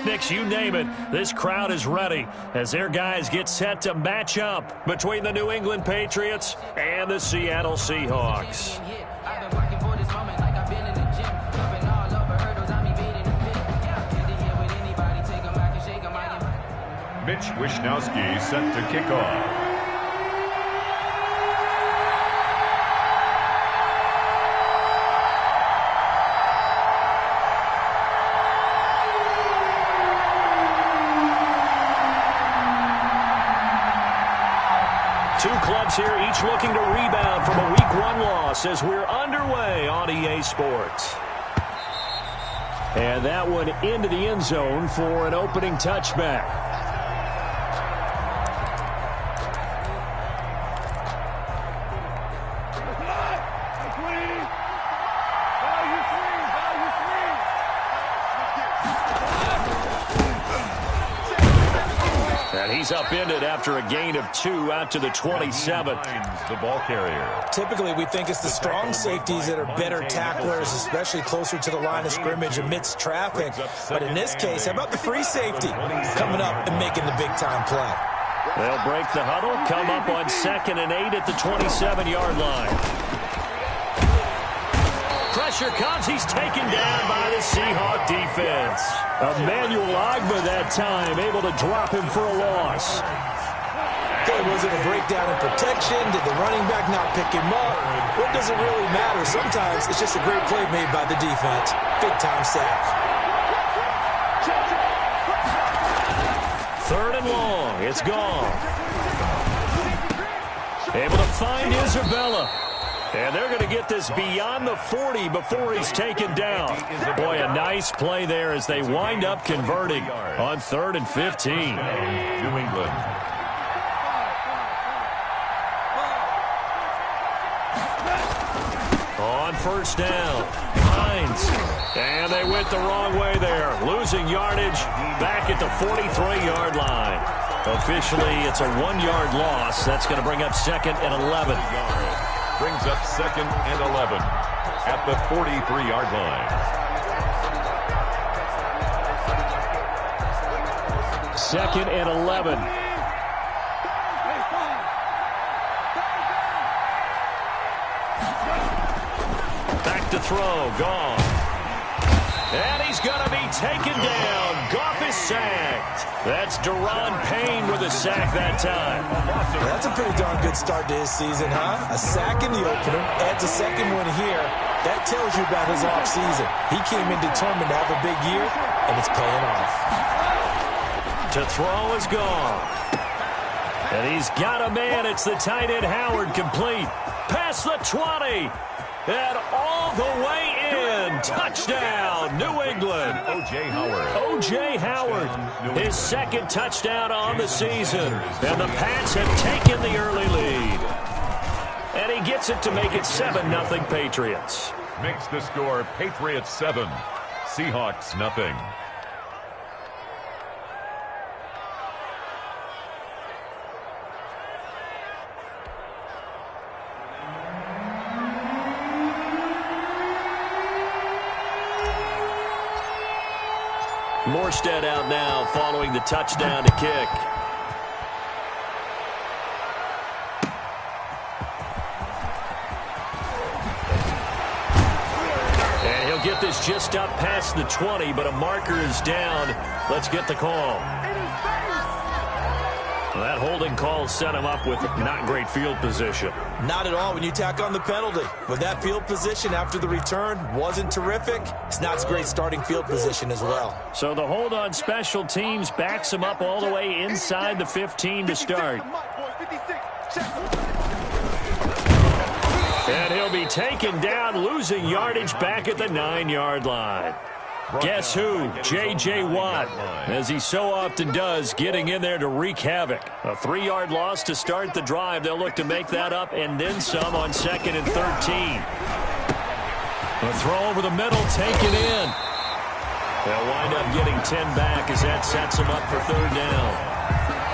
pyrotechnics, you name it. This crowd is ready as their guys get set to match up between the New England Patriots and the Seattle Seahawks. Mitch Wishnowsky set to kick off. Two clubs here, each looking to rebound from a Week 1 loss as we're underway on EA Sports. And that one into the end zone for an opening touchback. He's upended after a gain of 2 out to the 27. The ball carrier. Typically, we think it's the strong safeties that are better tacklers, especially closer to the line of scrimmage amidst traffic. But in this case, how about the free safety coming up and making the big-time play? They'll break the huddle, come up on 2nd and 8 at the 27-yard line. Pressure comes. He's taken down by the Seahawk defense. Emmanuel Ogbah that time able to drop him for a loss. Okay, was it a breakdown in protection? Did the running back not pick him up? What does it really matter? Sometimes it's just a great play made by the defense. Big-time sack. 3rd and long. It's gone. Able to find Isabella. And they're going to get this beyond the 40 before he's taken down. Boy, a nice play there as they wind up converting on 3rd and 15. New England. On 1st down, Hines. And they went the wrong way there. Losing yardage back at the 43-yard line. Officially, it's a 1-yard loss. That's going to bring up 2nd and 11. Brings up 2nd and 11 at the 43-yard line. 2nd and 11. Back to throw, gone. And he's going to be taken down. Goff is sacked. That's Deron Payne with a sack that time. That's a pretty darn good start to his season, huh? A sack in the opener, adds a second one here. That tells you about his offseason. He came in determined to have a big year, and it's paying off. To throw is gone. And he's got a man. It's the tight end Howard, complete. Past the 20. And all the way in. Touchdown, New England. O.J. Howard. O.J. Howard, his 2nd touchdown on the season. And the Pats have taken the early lead. And he gets it to make it 7-0 Patriots. Makes the score Patriots 7, Seahawks nothing. Morstead out now following the touchdown to kick. And he'll get this just up past the 20, but a marker is down. Let's get the call. That holding call set him up with not great field position. Not at all when you tack on the penalty. With that field position after the return wasn't terrific, it's not a great starting field position as well. So the hold on special teams backs him up all the way inside the 15 to start. And he'll be taken down, losing yardage back at the 9-yard line. Guess who? J.J. Watt, as he so often does, getting in there to wreak havoc. A 3-yard loss to start the drive. They'll look to make that up and then some on 2nd and 13. A throw over the middle, taken in. They'll wind up getting 10 back as that sets them up for 3rd down.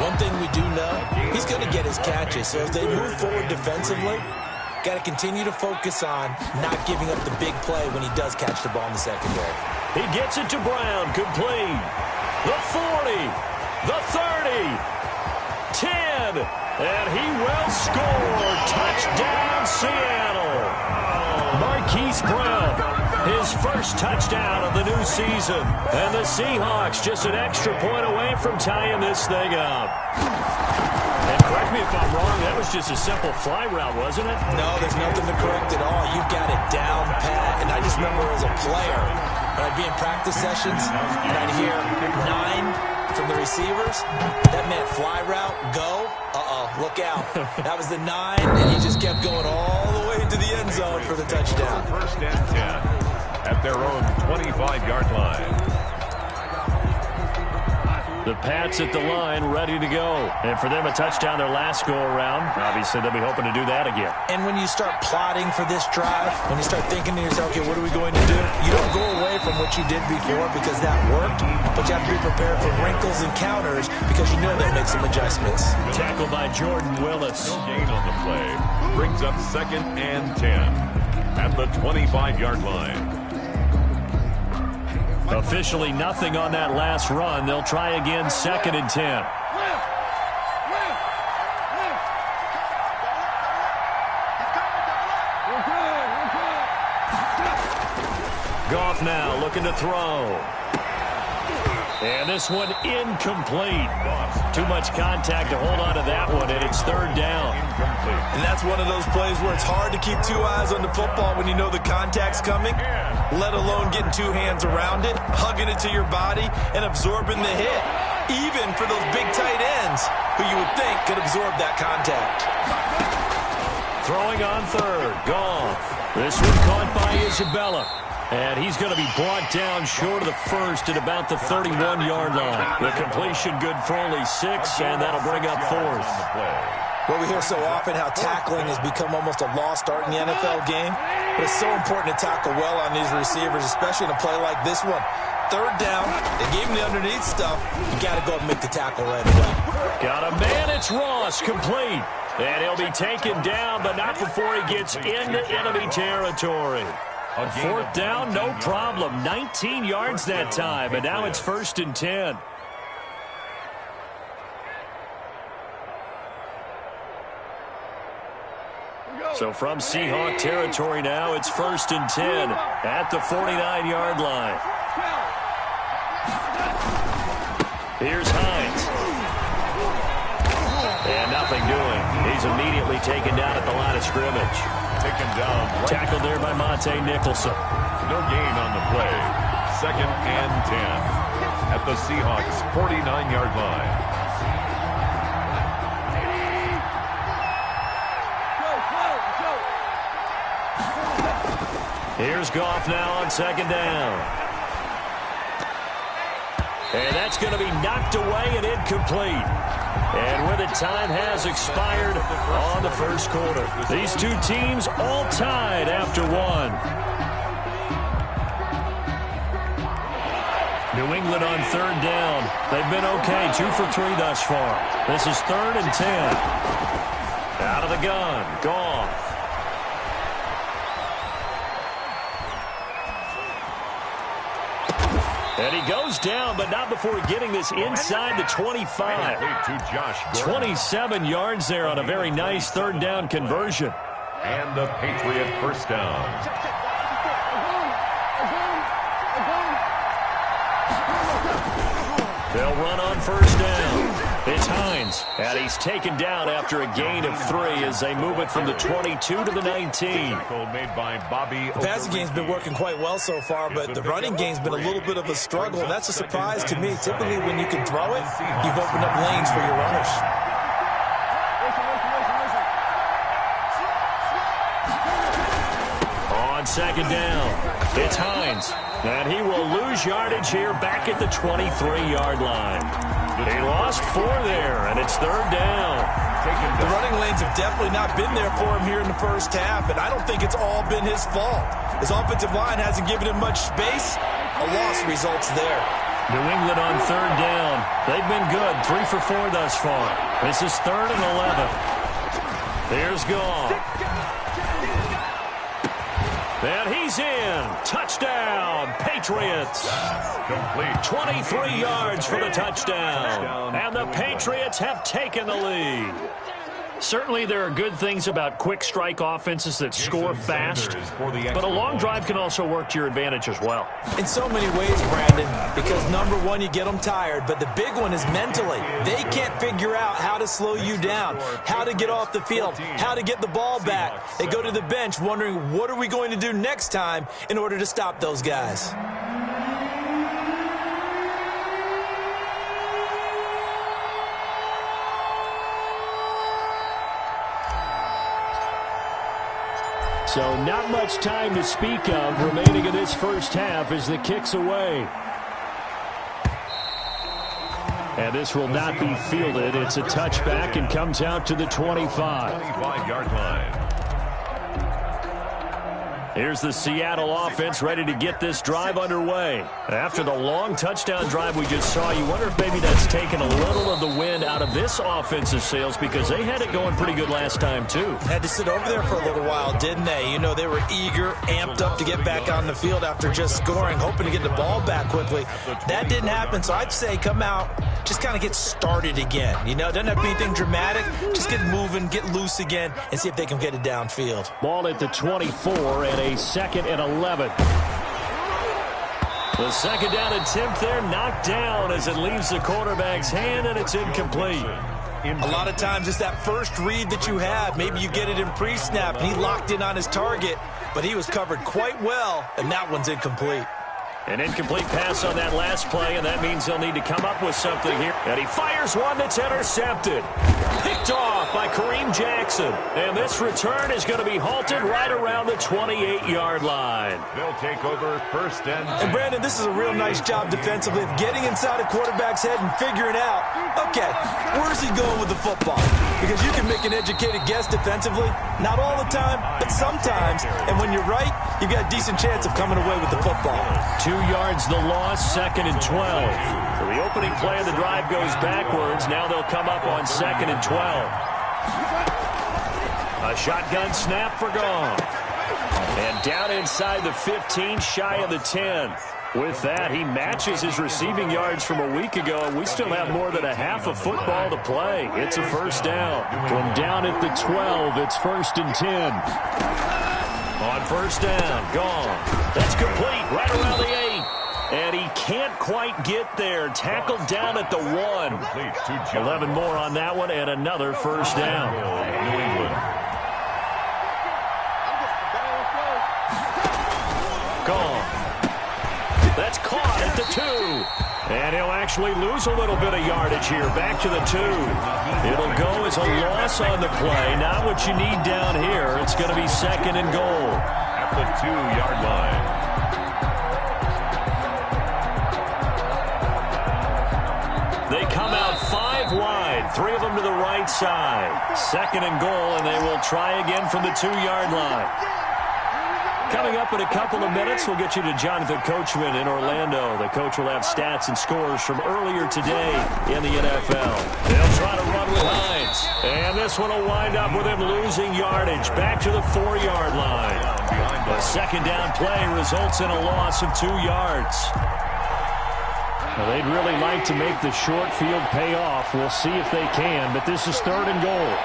One thing we do know, he's going to get his catches. So as they move forward defensively, got to continue to focus on not giving up the big play when he does catch the ball in the secondary. He gets it to Brown, complete. And he will score. Touchdown, Seattle. Marquise Brown, his first touchdown of the new season. And the Seahawks just an extra point away from tying this thing up. And correct me if I'm wrong, that was just a simple fly route, wasn't it? No, there's nothing to correct at all. You've got it down pat. And I just remember as a player, when I'd be in practice sessions, and I'd hear 9 from the receivers. That meant fly route, go. Look out. That was the 9, and he just kept going all the way into the end zone for the touchdown. First and 10 at their own 25-yard line. The Pats at the line, ready to go. And for them, a touchdown their last go-around. Obviously, they'll be hoping to do that again. And when you start plotting for this drive, when you start thinking to yourself, okay, what are we going to do? You don't go away from what you did before because that worked, but you have to be prepared for wrinkles and counters because you know they'll make some adjustments. Tackled by Jordan Willis. No gain on the play. Brings up second and 10 at the 25-yard line. Officially nothing on that last run. They'll try again, second and 10. Goff now looking to throw. And this one incomplete. Too much contact to hold on to that one, and it's third down. And that's one of those plays where it's hard to keep 2 eyes on the football when you know the contact's coming, let alone getting 2 hands around it, hugging it to your body, and absorbing the hit, even for those big tight ends who you would think could absorb that contact. Throwing on third, Goff. This one caught by Isabella. And he's going to be brought down short of the first at about the 31-yard line. The completion good for only 6, and that'll bring up fourth. Well, we hear so often how tackling has become almost a lost art in the NFL game. But it's so important to tackle well on these receivers, especially in a play like this one. Third down, they gave him the underneath stuff. You got to go and make the tackle right away. Got a man, it's Ross, complete. And he'll be taken down, but not before he gets into enemy territory. Fourth down, no problem. 19 yards that time, and now it's first and 10. So from Seahawk territory now, it's first and 10 at the 49-yard line. Here's Hines. And nothing doing. He's immediately taken down at the line of scrimmage. Taken down. Right. Tackled there by Monte Nicholson. No gain on the play. Second and 10 at the Seahawks' 49-yard line. Here's Goff now on second down. And that's going to be knocked away and incomplete. And with it, time has expired on the first quarter. These two teams all tied after one. New England on third down. They've been okay, 2 for 3 thus far. This is third and 10. Out of the gun, Goff. And he goes down, but not before getting this inside the 25. 27 yards there on a very nice third down conversion. And the Patriot first down. They'll run on first down. It's Hines, and he's taken down after a gain of 3 as they move it from the 22 to the 19. Made by Bobby. The passing game's been working quite well so far, but the running game's been a little bit of a struggle, and that's a surprise to me. Typically, when you can throw it, you've opened up lanes for your runners. On second down, it's Hines, and he will lose yardage here back at the 23-yard line. He lost 4 there, and it's third down. The running lanes have definitely not been there for him here in the first half, and I don't think it's all been his fault. His offensive line hasn't given him much space. A loss results there. New England on third down. They've been good, 3 for 4 thus far. This is third and 11. Here's Goff. And he's in. Touchdown, Patriots. Complete. 23 yards for the touchdown. And the Patriots have taken the lead. Certainly there are good things about quick strike offenses that score fast, but a long drive can also work to your advantage as well. In so many ways, Brandon, because number one, you get them tired, but the big one is mentally. They can't figure out how to slow you down, how to get off the field, how to get the ball back. They go to the bench wondering, what are we going to do next time in order to stop those guys? So not much time to speak of remaining in this first half as the kick's away. And this will not be fielded. It's a touchback and comes out to the 25. 25-yard line. Here's the Seattle offense ready to get this drive underway. After the long touchdown drive we just saw, you wonder if maybe that's taken a little of the wind out of this offense's sails because they had it going pretty good last time too. Had to sit over there for a little while, didn't they? You know, they were eager, amped up to get back on the field after just scoring, hoping to get the ball back quickly. That didn't happen, so I'd say come out, just kind of get started again. You know, doesn't have to be anything dramatic. Just get moving, get loose again, and see if they can get it downfield. Ball at the 24 and a 2nd and 11. The second down attempt there knocked down as it leaves the quarterback's hand, and it's incomplete. A lot of times it's that first read that you have. Maybe you get it in pre-snap, and he locked in on his target, but he was covered quite well, and that one's incomplete. An incomplete pass on that last play, and that means he'll need to come up with something here. And he fires one that's intercepted. Picked off by Kareem Jackson. And this return is going to be halted right around the 28-yard line. They'll take over 1st and 10. And, Brandon, this is a real nice job defensively of getting inside a quarterback's head and figuring out, okay, where's he going with the football? Because you can make an educated guess defensively. Not all the time, but sometimes. And when you're right, you've got a decent chance of coming away with the football. 2 yards the loss, 2nd and 12. So the opening play of the drive goes backwards. Now they'll come up on 2nd and 12. A shotgun snap for Goff. And down inside the 15, shy of the 10. With that, he matches his receiving yards from a week ago, and we still have more than a half of football to play. It's a first down. From down at the 12, it's 1st and 10. On first down, gone. That's complete, right around the 8. And he can't quite get there. Tackled down at the 1. 11 more on that one, and another first down. New England. Gone. That's caught at the 2. And he'll actually lose a little bit of yardage here. Back to the 2. It'll go as a loss on the play. Not what you need down here. It's going to be 2nd and goal. At the 2-yard line. They come out 5 wide. 3 of them to the right side. 2nd and goal, and they will try again from the 2-yard line. Coming up in a couple of minutes, we'll get you to Jonathan Coachman in Orlando. The coach will have stats and scores from earlier today in the NFL. They'll try to run with Hines. And this one will wind up with him losing yardage back to the 4-yard line. The second down play results in a loss of 2 yards. Well, they'd really like to make the short field pay off. We'll see if they can, but this is 3rd and goal.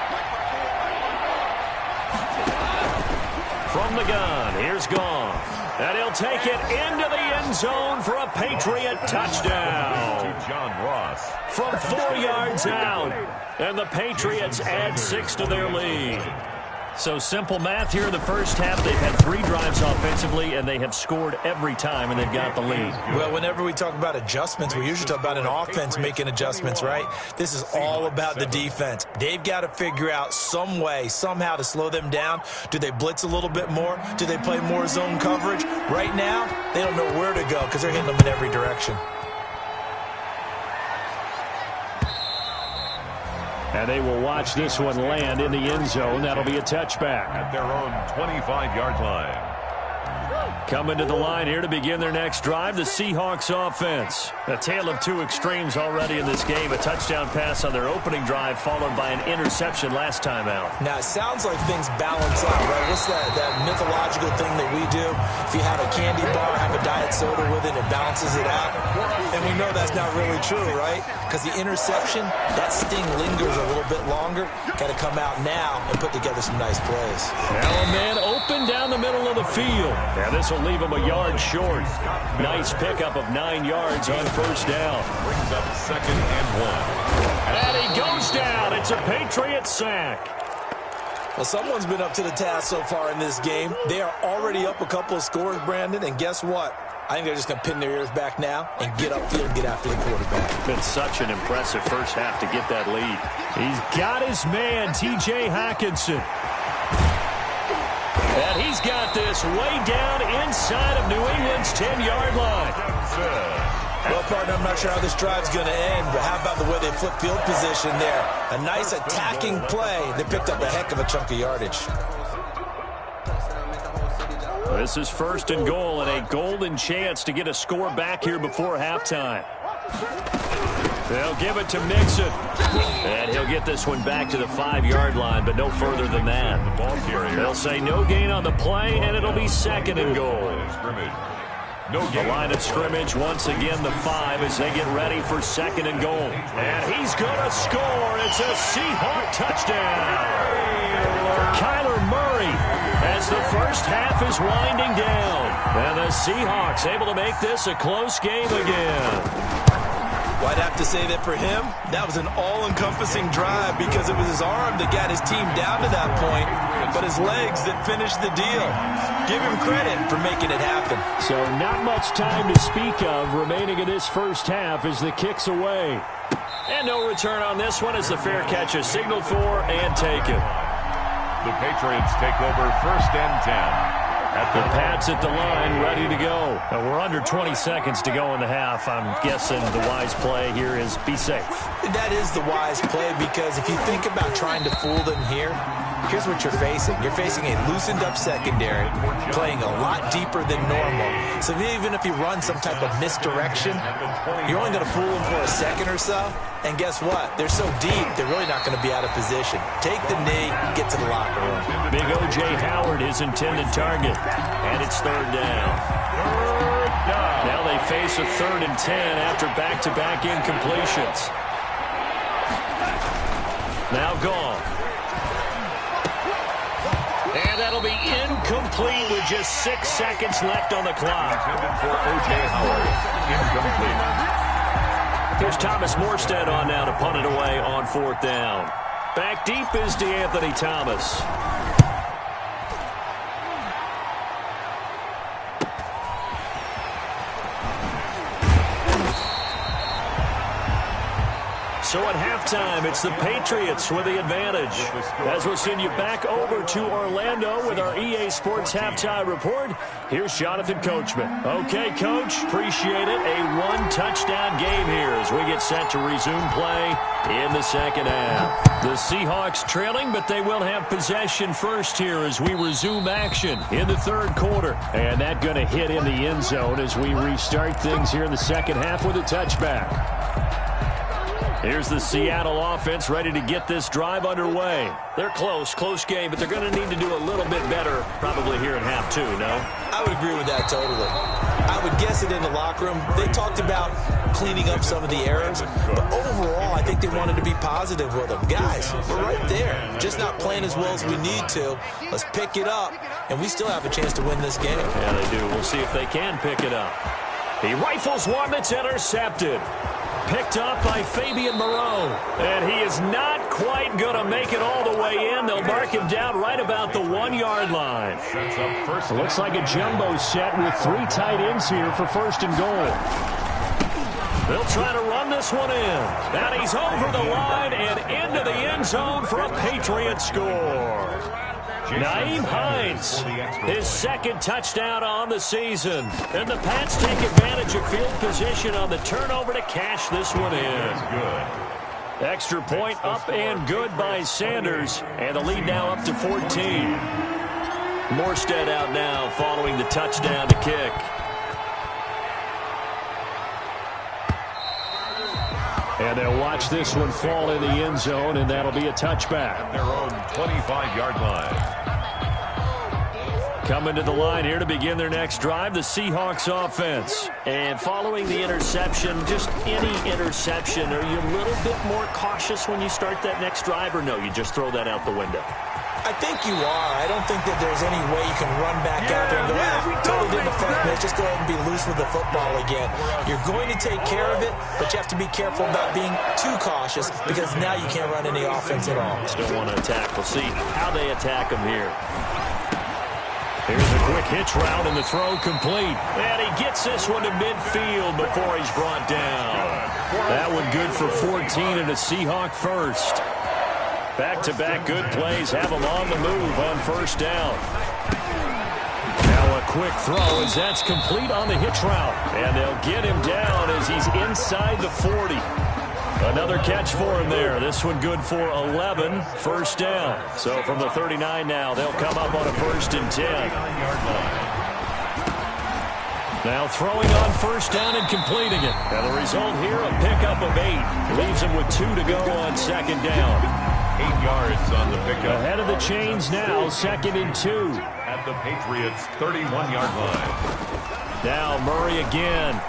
From the gun, here's Goff. And he'll take it into the end zone for a Patriot touchdown. To John Ross. From 4 yards out. And the Patriots add 6 to their lead. So simple math here in the first half. They've had 3 drives offensively, and they have scored every time, and they've got the lead. Well, whenever we talk about adjustments, we usually talk about an offense making adjustments, right? This is all about the defense. They've got to figure out some way, somehow to slow them down. Do they blitz a little bit more? Do they play more zone coverage? Right now, they don't know where to go because they're hitting them in every direction. And they will watch this one land in the end zone. That'll be a touchback. At their own 25-yard line. Coming to the line here to begin their next drive, the Seahawks offense. A tale of two extremes already in this game. A touchdown pass on their opening drive, followed by an interception last time out. Now, it sounds like things balance out, right? What's that mythological thing that we do? If you have a candy bar, have a diet soda with it, it balances it out. And we know that's not really true, right? Because the interception, that sting lingers a little bit longer. Got to come out now and put together some nice plays. Now a man open down the middle of the field. And this will leave him a yard short. Nice pickup of 9 yards on first down. Brings up 2nd and 1. And he goes down. It's a Patriot sack. Well, someone's been up to the task so far in this game. They are already up a couple of scores, Brandon, and guess what? I think they're just going to pin their ears back now and get upfield and get after the quarterback. Been such an impressive first half to get that lead. He's got his man, T.J. Hockenson. And he's got this way down inside of New England's 10-yard line. Well, partner, I'm not sure how this drive's going to end, but how about the way they flip field position there? A nice attacking play. They picked up a heck of a chunk of yardage. This is 1st and goal and a golden chance to get a score back here before halftime. They'll give it to Mixon. And he'll get this one back to the 5-yard line, but no further than that. They'll say no gain on the play, and it'll be 2nd and goal. The line of scrimmage, once again, the 5 as they get ready for 2nd and goal. And he's going to score. It's a Seahawk touchdown. Kyler Murray as the first half is winding down. And the Seahawks able to make this a close game again. Well, I'd have to say that for him, that was an all-encompassing drive because it was his arm that got his team down to that point, but his legs that finished the deal. Give him credit for making it happen. So not much time to speak of remaining in this first half as the kick's away. And no return on this one as the fair catch is signaled for and taken. The Patriots take over 1st and 10. The Pats at the line, ready to go. We're under 20 seconds to go in the half. I'm guessing the wise play here is be safe. That is the wise play because if you think about trying to fool them here, here's what you're facing. You're facing a loosened-up secondary, playing a lot deeper than normal. So even if you run some type of misdirection, you're only going to fool them for a second or so. And guess what? They're so deep, they're really not going to be out of position. Take the knee, get to the locker room. Big O.J. Howard, his intended target. And it's 3rd down. Now they face a 3rd and 10 after back-to-back incompletions. Now gone. And that'll be incomplete with just 6 seconds left on the clock. Intended for O.J. Howard. Incomplete. Here's Thomas Morstead on now to punt it away on 4th down. Back deep is DeAnthony Thomas. So at halftime, it's the Patriots with the advantage. As we'll send you back over to Orlando with our EA Sports Halftime Report, here's Jonathan Coachman. Okay, Coach, appreciate it. A 1-touchdown game here as we get set to resume play in the 2nd half. The Seahawks trailing, but they will have possession first here as we resume action in the 3rd quarter. And that going to hit in the end zone as we restart things here in the 2nd half with a touchback. Here's the Seattle offense ready to get this drive underway. They're close game, but they're going to need to do a little bit better probably here in half 2, no? I would agree with that totally. I would guess it in the locker room. They talked about cleaning up some of the errors, but overall, I think they wanted to be positive with them. Guys, we're right there. Just not playing as well as we need to. Let's pick it up, and we still have a chance to win this game. Yeah, they do. We'll see if they can pick it up. He rifles one that's intercepted. Picked up by Fabian Moreau. And he is not quite going to make it all the way in. They'll mark him down right about the 1-yard line. Looks like a jumbo set with 3 tight ends here for 1st and goal. They'll try to run this one in. And he's over the line and into the end zone for a Patriot score. Nyheim Hines, his 2nd touchdown on the season. And the Pats take advantage of field position on the turnover to cash this one in. Extra point up and good by Sanders. And the lead now up to 14. Morstead out now following the touchdown to kick. And they'll watch this one fall in the end zone, and that'll be a touchback. At their own 25-yard line. Coming to the line here to begin their next drive, the Seahawks offense. And following the interception, just any interception, are you a little bit more cautious when you start that next drive, or no, you just throw that out the window? I think you are. I don't think that there's any way you can run back out there and go, totally didn't affect me. Let's just go ahead and be loose with the football again. You're going to take care of it, but you have to be careful about being too cautious because now you can't run any offense at all. Still want to attack. We'll see how they attack him here. Here's a quick hitch route and the throw complete. And he gets this one to midfield before he's brought down. That one good for 14 and a Seahawk first. Back-to-back good plays have him on the move on first down. Now a quick throw as that's complete on the hitch route. And they'll get him down as he's inside the 40. Another catch for him there. This one good for 11, first down. So from the 39 now, they'll come up on a 1st and 10. Now throwing on first down and completing it. And the result here, a pickup of 8. Leaves him with 2 to go on second down. 8 yards on the pickup. Ahead of the chains now, 2nd and 2. At the Patriots' 31-yard line. Now Murray again.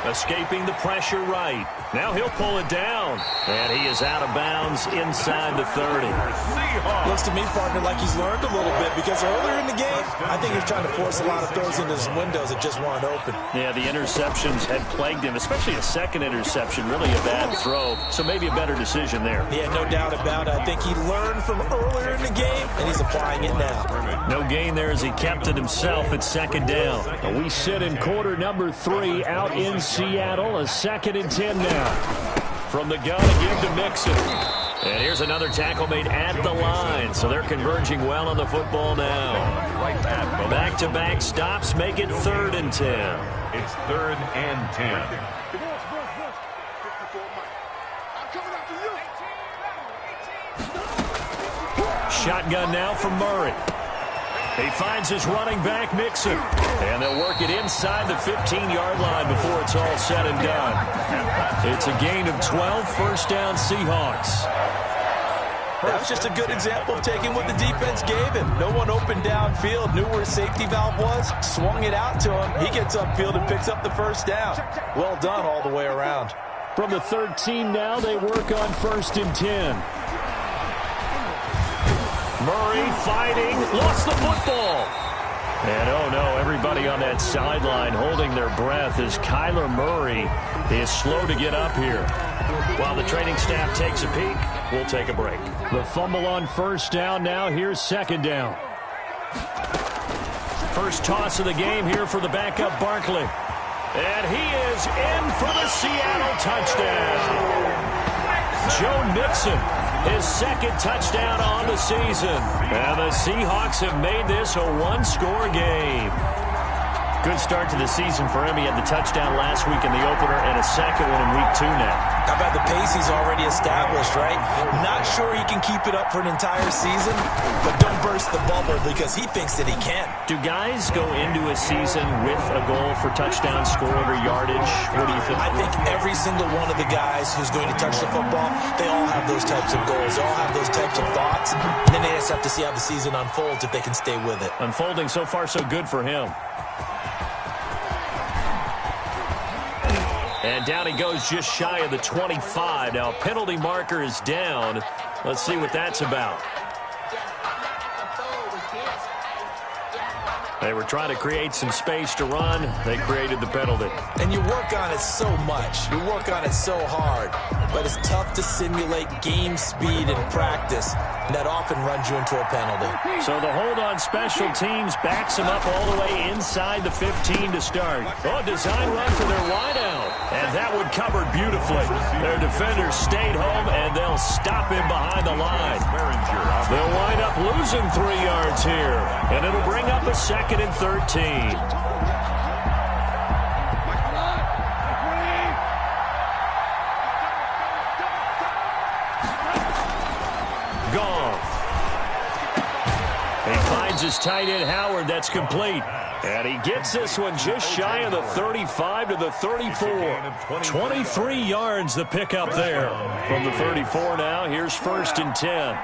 Escaping the pressure right. Now he'll pull it down. And he is out of bounds inside the 30. Looks to me, partner, like he's learned a little bit because earlier in the game, I think he was trying to force a lot of throws into his windows that just weren't open. Yeah, the interceptions had plagued him, especially a second interception. Really a bad throw, so maybe a better decision there. Yeah, no doubt about it. I think he learned from earlier in the game, and he's applying it now. No gain there as he kept it himself at 2nd down. We sit in quarter number 3 out in Seattle, a 2nd and 10 now. From the gun again to Mixon. And here's another tackle made at the line, so they're converging well on the football now. Back-to-back stops make it 3rd and 10. It's 3rd and 10. Shotgun now from Murray. He finds his running back, Mixon. And they'll work it inside the 15-yard line before it's all said and done. It's a gain of 12, first down Seahawks. That was just a good example of taking what the defense gave him. No one open downfield, knew where his safety valve was, swung it out to him. He gets upfield and picks up the first down. Well done all the way around. From the 13 now, they work on 1st and 10. Murray fighting, lost the football. And oh no, everybody on that sideline holding their breath as Kyler Murray is slow to get up here. While the training staff takes a peek, we'll take a break. The fumble on first down now, here's 2nd down. First toss of the game here for the backup Barkley. And he is in for the Seattle touchdown. Joe Mixon, his 2nd touchdown on the season. And the Seahawks have made this a 1-score game. Good start to the season for him. He had the touchdown last week in the opener and a second one in week 2 now. How about the pace he's already established, right? Not sure he can keep it up for an entire season, but don't burst the bubble because he thinks that he can. Do guys go into a season with a goal for touchdown scored or yardage? What do you think? I think every single one of the guys who's going to touch the football, they all have those types of goals. They all have those types of thoughts. And then they just have to see how the season unfolds if they can stay with it. Unfolding so far so good for him. And down he goes just shy of the 25. Now, penalty marker is down. Let's see what that's about. They were trying to create some space to run. They created the penalty. And you work on it so much. You work on it so hard. But it's tough to simulate game speed in practice. And that often runs you into a penalty. So the hold on special teams backs him up all the way inside the 15 to start. Oh, design run for their wideout. And that one covered beautifully. Their defenders stayed home, and they'll stop him behind the line. They'll wind up losing 3 yards here. And it'll bring up a 2nd and 13. his tight end, Howard. That's complete. And he gets this one just shy of the 35 to the 34. 23 yards the pickup there. From the 34 now, here's 1st and 10.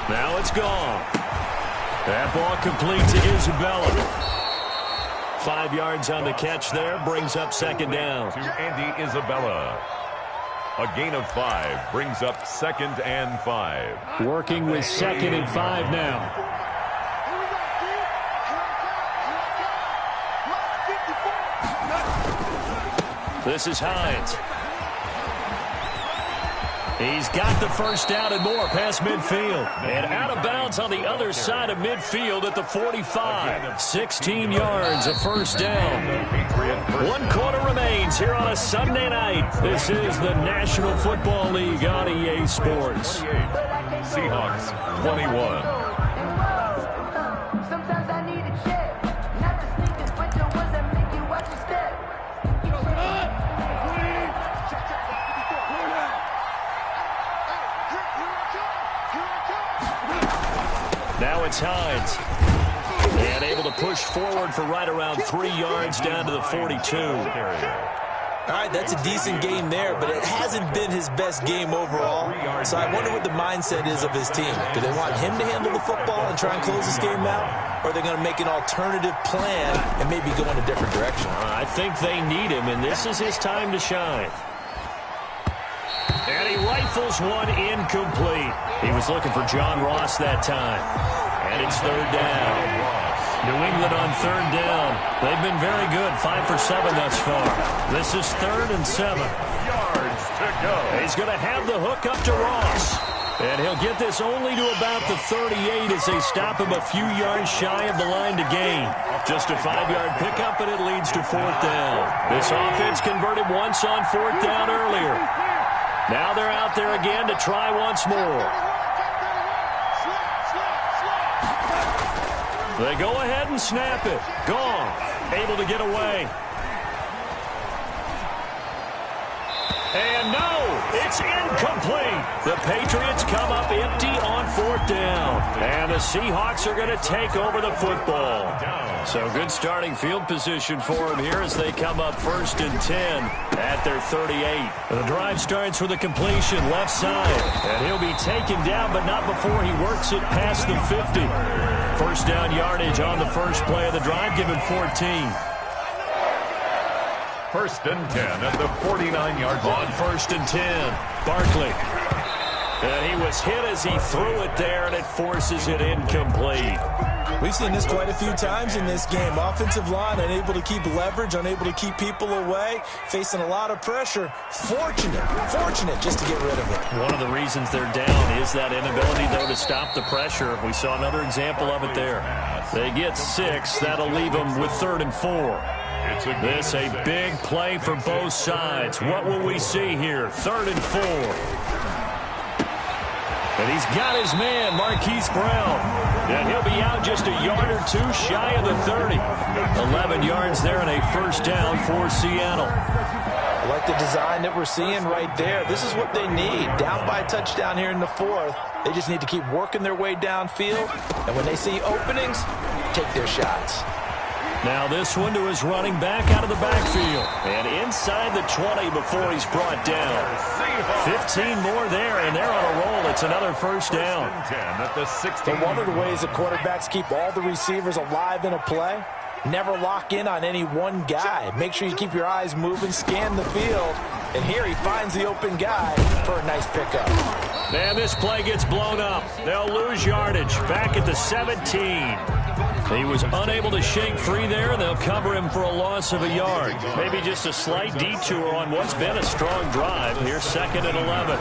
Now it's gone. That ball complete to Isabella. 5 yards on the catch there, brings up 2nd down. To Andy Isabella. A gain of 5 brings up 2nd and 5. Working with 2nd and 5 now. This is Hines. He's got the 1st down and more past midfield. And out of bounds on the other side of midfield at the 45. 16 yards, a 1st down. 1 quarter remains here on a Sunday night. This is the National Football League on EA Sports. Seahawks 21. Now it's Hines. And able to push forward for right around 3 yards down to the 42. All right, that's a decent game there, but it hasn't been his best game overall. So I wonder what the mindset is of his team. Do they want him to handle the football and try and close this game out? Or are they going to make an alternative plan and maybe go in a different direction? I think they need him, and this is his time to shine. And he rifles one incomplete. He was looking for John Ross that time. And it's 3rd down. New England on 3rd down. They've been very good, 5 for 7 thus far. This is 3rd and 7. Yards to go. He's going to have the hook up to Ross. And he'll get this only to about the 38 as they stop him a few yards shy of the line to gain. Just a 5-yard pickup, and it leads to 4th down. This offense converted once on 4th down earlier. Now they're out there again to try once more. They go ahead and snap it. Gone. Able to get away. And no, it's incomplete. The Patriots come up empty on 4th down. And the Seahawks are going to take over the football. So good starting field position for them here as they come up 1st and 10 at their 38. The drive starts with a completion left side. And he'll be taken down, but not before he works it past the 50. 1st down yardage on the first play of the drive, given 14. 1st and 10 at the 49-yard line. On 1st and 10, Barkley. And he was hit as he threw it there, and it forces it incomplete. We've seen this quite a few times in this game. Offensive line unable to keep leverage, unable to keep people away, facing a lot of pressure. Fortunate just to get rid of it. One of the reasons they're down is that inability, though, to stop the pressure. We saw another example of it there. They get 6. That'll leave them with 3rd and 4. This a big play for both sides. What will we see here? 3rd and 4. And he's got his man, Marquise Brown. And he'll be out just a yard or 2 shy of the 30. 11 yards there and a 1st down for Seattle. I like the design that we're seeing right there. This is what they need. Down by a touchdown here in the 4th. They just need to keep working their way downfield. And when they see openings, take their shots. Now this one to his running back out of the backfield. And inside the 20 before he's brought down. 15 more there, and they're on a roll. It's another 1st down. But one of the ways that quarterbacks keep all the receivers alive in a play, never lock in on any one guy. Make sure you keep your eyes moving, scan the field. And here he finds the open guy for a nice pickup. And this play gets blown up. They'll lose yardage back at the 17. He was unable to shake free there, and they'll cover him for a loss of a yard. Maybe just a slight detour on what's been a strong drive. Here's 2nd and 11.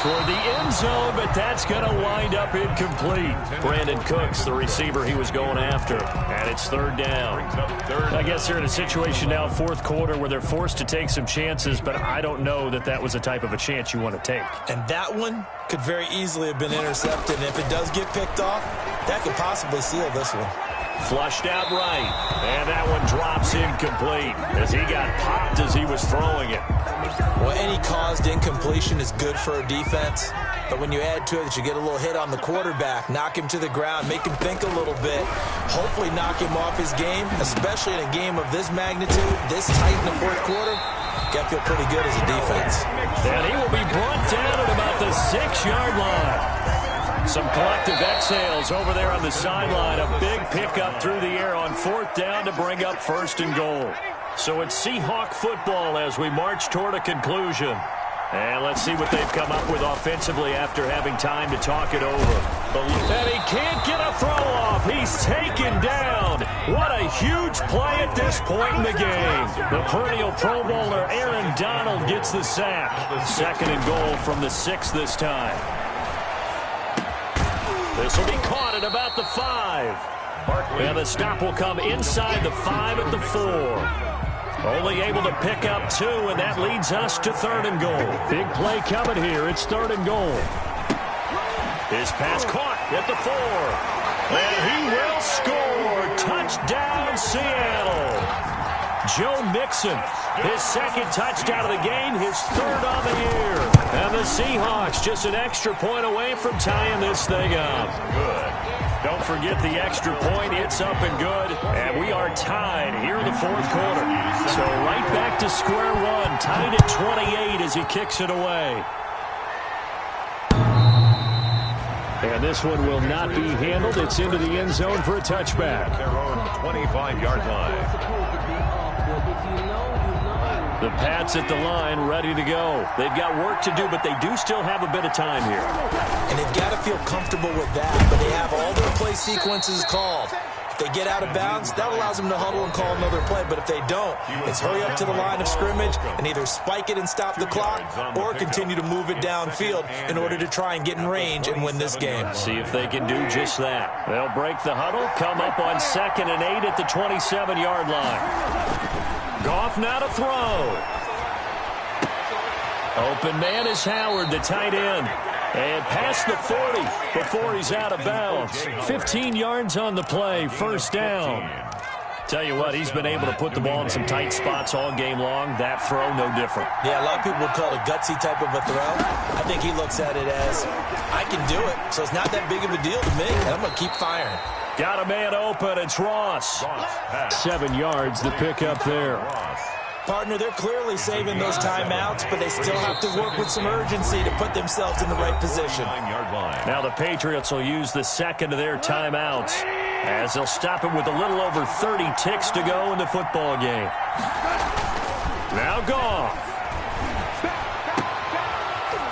Toward the end zone, but that's going to wind up incomplete. Brandon Cooks, the receiver he was going after. And it's 3rd down. I guess they're in a situation now, 4th quarter, where they're forced to take some chances, but I don't know that that was the type of a chance you want to take. And that one could very easily have been intercepted. And if it does get picked off, that could possibly seal this one. Flushed out right. And that one drops incomplete as he got popped as he was throwing it. Well, any caused incompletion is good for a defense. But when you add to it that you get a little hit on the quarterback, knock him to the ground, make him think a little bit, hopefully knock him off his game, especially in a game of this magnitude, this tight in the fourth quarter, got to feel pretty good as a defense. And he will be brought down at about the 6-yard line. Some collective exhales over there on the sideline. A big pickup through the air on 4th down to bring up 1st and goal. So it's Seahawk football as we march toward a conclusion. And let's see what they've come up with offensively after having time to talk it over. And he can't get a throw off. He's taken down. What a huge play at this point in the game. The perennial Pro Bowler Aaron Donald gets the sack. 2nd and goal from the 6 this time. This will be caught at about the 5. And the stop will come inside the 5 at the 4. Only able to pick up 2, and that leads us to 3rd and goal. Big play coming here. It's 3rd and goal. His pass caught at the 4. And he will score. Touchdown, Seattle. Joe Mixon, his 2nd touchdown of the game, his 3rd on the year. And the Seahawks just an extra point away from tying this thing up. Good. Don't forget the extra point. It's up and good. And we are tied here in the 4th quarter. So right back to square one, tied at 28 as he kicks it away. And this one will not be handled. It's into the end zone for a touchback. Their own 25-yard line. The Pats at the line, ready to go. They've got work to do, but they do still have a bit of time here. And they've got to feel comfortable with that, but they have all their play sequences called. If they get out of bounds, that allows them to huddle and call another play. But if they don't, it's hurry up to the line of scrimmage and either spike it and stop the clock or continue to move it downfield in order to try and get in range and win this game. See if they can do just that. They'll break the huddle, come up on 2nd and 8 at the 27-yard line. Goff now to throw. Open man is Howard, the tight end. And past the 40 before he's out of bounds. 15 yards on the play, 1st down. Tell you what, he's been able to put the ball in some tight spots all game long. That throw, no different. Yeah, a lot of people would call it a gutsy type of a throw. I think he looks at it as, I can do it, so it's not that big of a deal to me, and I'm going to keep firing. Got a man open. It's Ross. 7 yards to pick up there. Partner, they're clearly saving those timeouts, but they still have to work with some urgency to put themselves in the right position. Now the Patriots will use the 2nd of their timeouts as they'll stop it with a little over 30 ticks to go in the football game. Now Goff.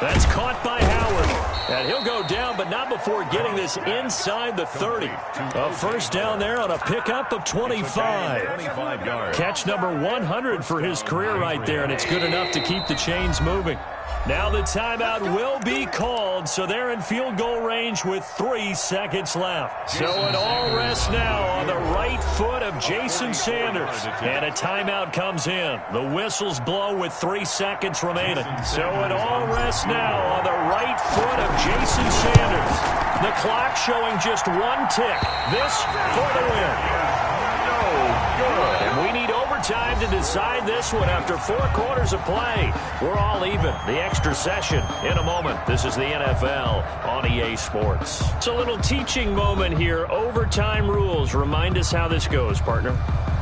That's caught by Howard. And he'll go down, but not before getting this inside the 30. A 1st down there on a pickup of 25. Catch number 100 for his career right there, and it's good enough to keep the chains moving. Now the timeout will be called, so they're in field goal range with 3 seconds left. So it all rests now on the right foot of Jason Sanders. And a timeout comes in. The whistles blow with 3 seconds remaining. So it all rests now on the right foot of Jason Sanders. The clock showing just 1 tick. This for the win. And we need overtime to decide this one after 4 quarters of play. We're all even. The extra session in a moment. This is the NFL on EA Sports. It's a little teaching moment here. Overtime rules. Remind us how this goes, partner.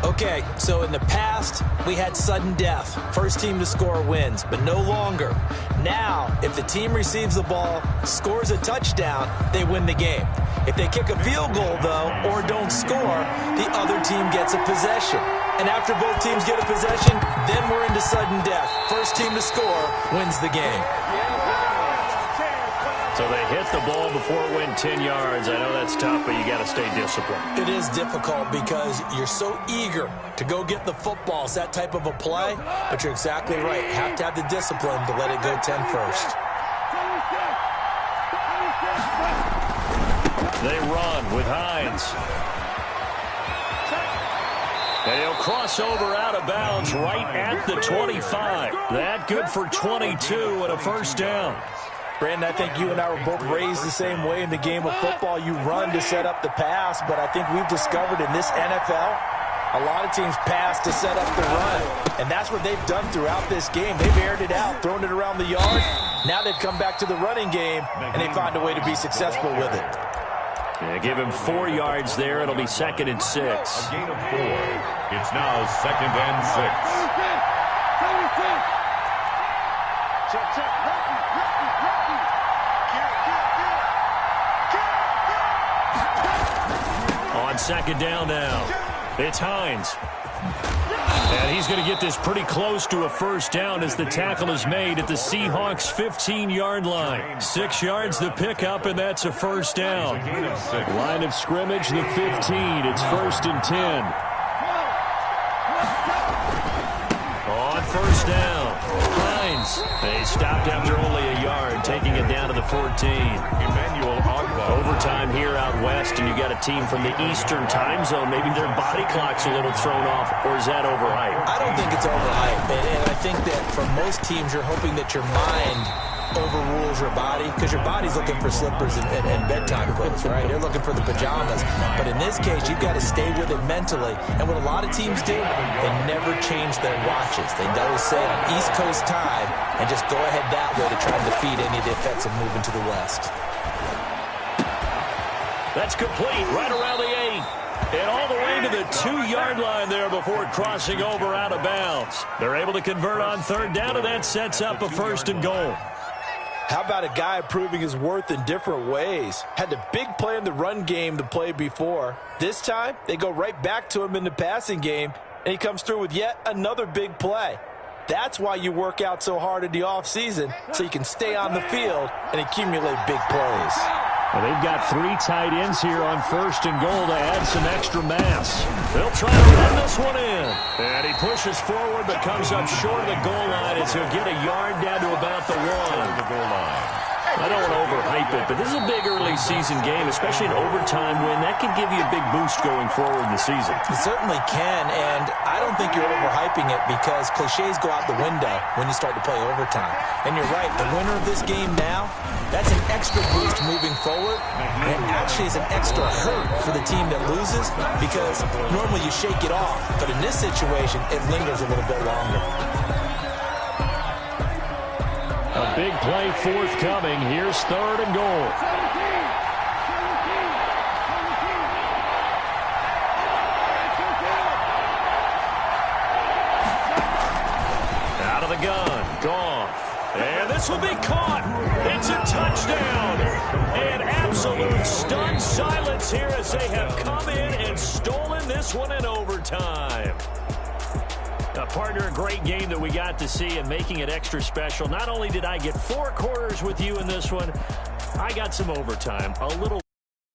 Okay, so in the past, we had sudden death. First team to score wins, but no longer. Now, if the team receives the ball, scores a touchdown, they win the game. If they kick a field goal, though, or don't score, the other team gets a possession. And after both teams get a possession, then we're into sudden death. First team to score wins the game. So they hit the ball before it went 10 yards. I know that's tough, but you got to stay disciplined. It is difficult because you're so eager to go get the football. It's that type of a play, but you're exactly right. You have to have the discipline to let it go 10 first. They run with Hines. And he'll cross over out of bounds right at the 25. That good for 22 and a 1st down. Brandon, I think you and I were both raised the same way in the game of football. You run to set up the pass, but I think we've discovered in this NFL, a lot of teams pass to set up the run, and that's what they've done throughout this game. They've aired it out, thrown it around the yard. Now they've come back to the running game, and they find a way to be successful with it. Yeah, give him 4 yards there. It'll be 2nd and 6. A gain of 4. It's now 2nd and 6. On 2nd down now, it's Hines. And he's going to get this pretty close to a first down as the tackle is made at the Seahawks' 15-yard line. 6 yards the pickup, and that's a first down. Line of scrimmage, the 15. It's 1st and 10. On first down, Hines. They stopped after only a yard, taking it down to the 14. Overtime here out west, and you got a team from the Eastern time zone. Maybe their body clock's a little thrown off, or is that overhyped? I don't think it's overhyped, and I think that for most teams, you're hoping that your mind overrules your body, because your body's looking for slippers and bedtime clothes, right? They're looking for the pajamas. But in this case, you've got to stay with it mentally. And what a lot of teams do, they never change their watches. They always say on East Coast time, and just go ahead that way to try to defeat any of the effects of moving to the west. That's complete, right around the 8. And all the way to the 2-yard line there before crossing over out of bounds. They're able to convert on 3rd down, and that sets up a 1st and goal. How about a guy proving his worth in different ways? Had a big play in the run game the play before. This time, they go right back to him in the passing game, and he comes through with yet another big play. That's why you work out so hard in the offseason, so you can stay on the field and accumulate big plays. Well, they've got 3 tight ends here on 1st and goal to add some extra mass. They'll try to run this one in. And he pushes forward but comes up short of the goal line as he'll get a yard down to about the 1. I don't want to overhype it, but this is a big early season game, especially an overtime win. That can give you a big boost going forward in the season. It certainly can, and I don't think you're overhyping it because cliches go out the window when you start to play overtime. And you're right, the winner of this game now, that's an extra boost moving forward, and it actually is an extra hurt for the team that loses because normally you shake it off, but in this situation, it lingers a little bit longer. A big play forthcoming. Here's 3rd and goal. Out of the gun. Goff. And this will be caught. It's a touchdown. And absolute stunned silence here as they have come in and stolen this one in overtime. Partner, a great game that we got to see and making it extra special. Not only did I get 4 quarters with you in this one, I got some overtime. A little